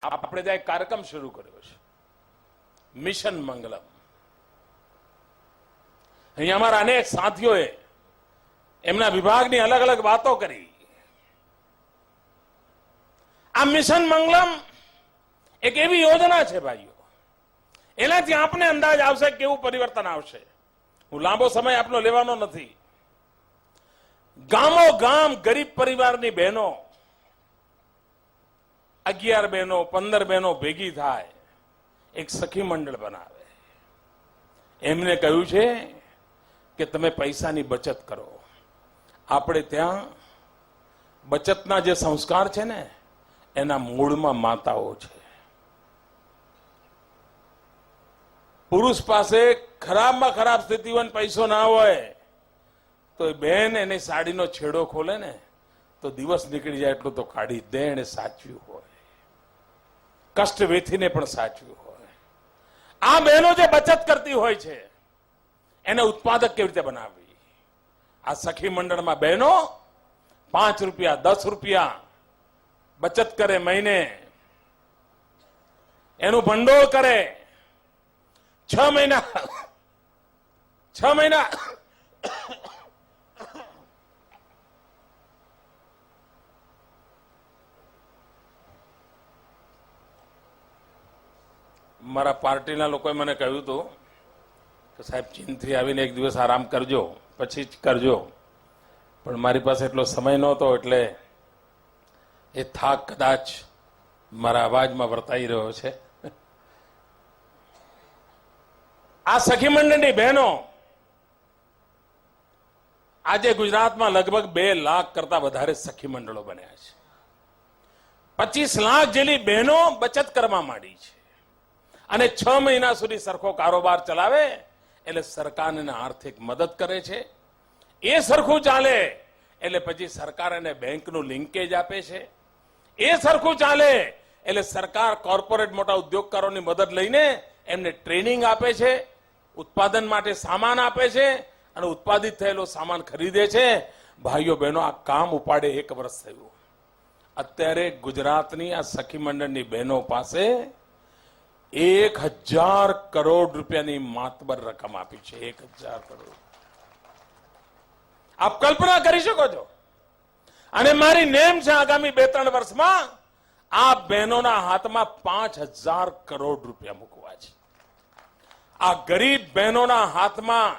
આપણે ત્યાં એક કાર્યક્રમ શરૂ કર્યો છે, મિશન મંગલમ. અહીંયા અમારા અનેક સાથીઓએ એમના વિભાગની અલગ અલગ વાતો કરી. આ મિશન મંગલમ એક એવી યોજના છે ભાઈઓ, એનાથી આપને અંદાજ આવશે કેવું પરિવર્તન આવશે. હું લાંબો સમય આપનો લેવાનો નથી. ગામો ગામ ગરીબ પરિવારની બહેનો 11 બહેનો 15 બહેનો ભેગી થાય, એક સખી મંડળ બનાવે. એમને કહ્યું છે કે તમે પૈસાની બચત કરો. આપણે ત્યાં બચતના જે સંસ્કાર છે ને એના મૂળમાં માતાઓ છે. પુરુષ પાસે ખરાબમાં ખરાબ સ્થિતિ હોય, પૈસો ના હોય તો એ બહેન એની સાડીનો છેડો ખોલે ને તો દિવસ નીકળી જાય એટલું તો કાઢી દે. એને સાચવ્યું હોય, કષ્ટ વેઠીને પણ સાચવ્યું હોય. આ બહેનો જે બચત કરતી હોય છે એને ઉત્પાદક કેવી રીતે બનાવવી? આ સખી મંડળમાં બહેનો 5 રૂપિયા 10 રૂપિયા બચત કરે મહિને, એનું ભંડોળ કરે. 6 મહિના મારા પાર્ટીના લોકોએ મને કહ્યું હતું કે સાહેબ ચીનથી આવીને એક દિવસ આરામ કરજો, પછી જ કરજો. પણ મારી પાસે એટલો સમય નહોતો, એટલે એ થાક કદાચ મારા અવાજમાં વર્તાઈ રહ્યો છે. આ સખી મંડળની બહેનો આજે ગુજરાતમાં લગભગ 2 લાખ કરતા વધારે સખી મંડળો બન્યા છે. 25 લાખ જેટલી બહેનો બચત કરવા માંડી છે. અને 6 મહિના સુધી સરખો કારોબાર ચલાવે એટલે સરકારને આર્થિક મદદ કરે છે. એ સરખું ચાલે એટલે પછી સરકાર એને બેંકનું લિંકેજ આપે છે. એ સરખું ચાલે એટલે સરકાર કોર્પોરેટ મોટા ઉદ્યોગકારોની મદદ લઈને એમને ટ્રેનિંગ આપે છે, ઉત્પાદન માટે સામાન આપે છે અને ઉત્પાદિત થયેલો સામાન ખરીદે છે. ભાઈઓ બહેનો, આ કામ ઉપાડે 1 વર્ષ થયું. અત્યારે ગુજરાતની આ સખી મંડળની બહેનો પાસે 1000 કરોડ રૂપિયાની માતબર રકમ આપી છે. 1000 કરોડ. આપ કલ્પના કરી શકો છો? અને મારી નેમ છે આગામી 2-3 વર્ષમાં આ બહેનોના હાથમાં 5000 કરોડ રૂપિયા મૂકવા છે. આ ગરીબ બહેનોના હાથમાં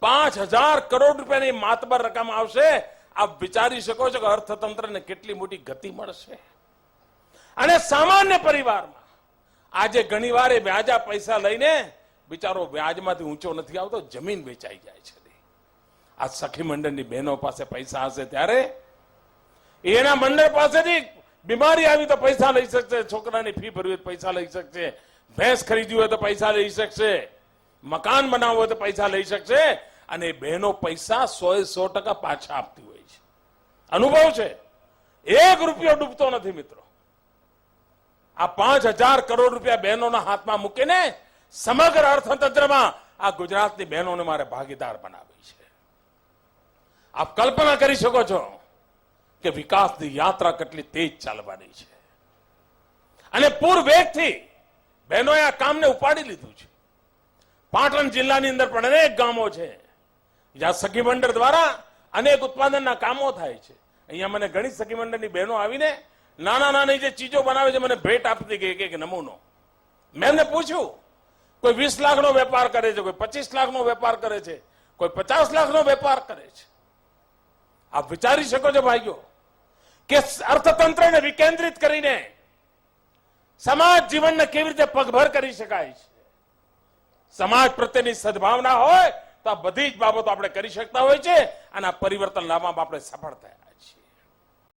5000 કરોડ રૂપિયાની માતબર રકમ આવશે. આપ વિચારી શકો છો કે અર્થતંત્રને કેટલી મોટી ગતિ મળશે. અને સામાન્ય પરિવારમાં આજે ઘણીવાર એ વ્યાજા પૈસા લઈને બિચારો વ્યાજમાંથી ઊંચો નથી આવતો, જમીન વેચાઈ જાય છે. આ સખી મંડળની બહેનો પાસે પૈસા હશે ત્યારે એના મંડળ પાસેથી બીમારી આવી તો પૈસા લઈ શકશે, છોકરાની ફી ભરવી હોય તો પૈસા લઈ શકશે, ભેંસ ખરીદવી હોય તો પૈસા લઈ શકશે, મકાન બનાવવું હોય તો પૈસા લઈ શકશે. અને બહેનો પૈસા 100% પાછા આપતી હોય છે. અનુભવ છે, 1 રૂપિયો ડૂબતો નથી મિત્રો. આ 5000 કરોડ રૂપિયા બહેનોના હાથમાં મૂકીને સમગ્ર અર્થતંત્રમાં આ ગુજરાતની બહેનોને મારે ભાગીદાર બનાવી છે. આપ કલ્પના કરી શકો છો કે વિકાસની યાત્રા કેટલી તેજ ચાલવાની છે. અને પૂરવેગથી બહેનોએ આ કામને ઉપાડી લીધું છે. પાટણ જિલ્લાની અંદર પણ અનેક ગામો છે જ્યાં સખી મંડળ દ્વારા અનેક ઉત્પાદનના કામો થાય છે. અહીંયા મને ઘણી સખી મંડળની બહેનો આવીને નાની જે ચીજો બનાવે છે મને ભેટ આપતી ગઈ એક નમૂનો. મેં એમને પૂછ્યું, કોઈ 20 લાખનો વેપાર કરે છે, કોઈ 25 લાખનો વેપાર કરે છે, કોઈ 50 લાખનો વેપાર કરે છે. આપ વિચારી શકો છો ભાઈઓ કે અર્થતંત્રને વિકેન્દ્રિત કરીને સમાજ જીવનને કેવી રીતે પગભર કરી શકાય છે. સમાજ પ્રત્યેની સદભાવના હોય તો આ બધી જ બાબતો આપણે કરી શકતા હોય છે અને આ પરિવર્તન લાવવામાં આપણે સફળ થયા.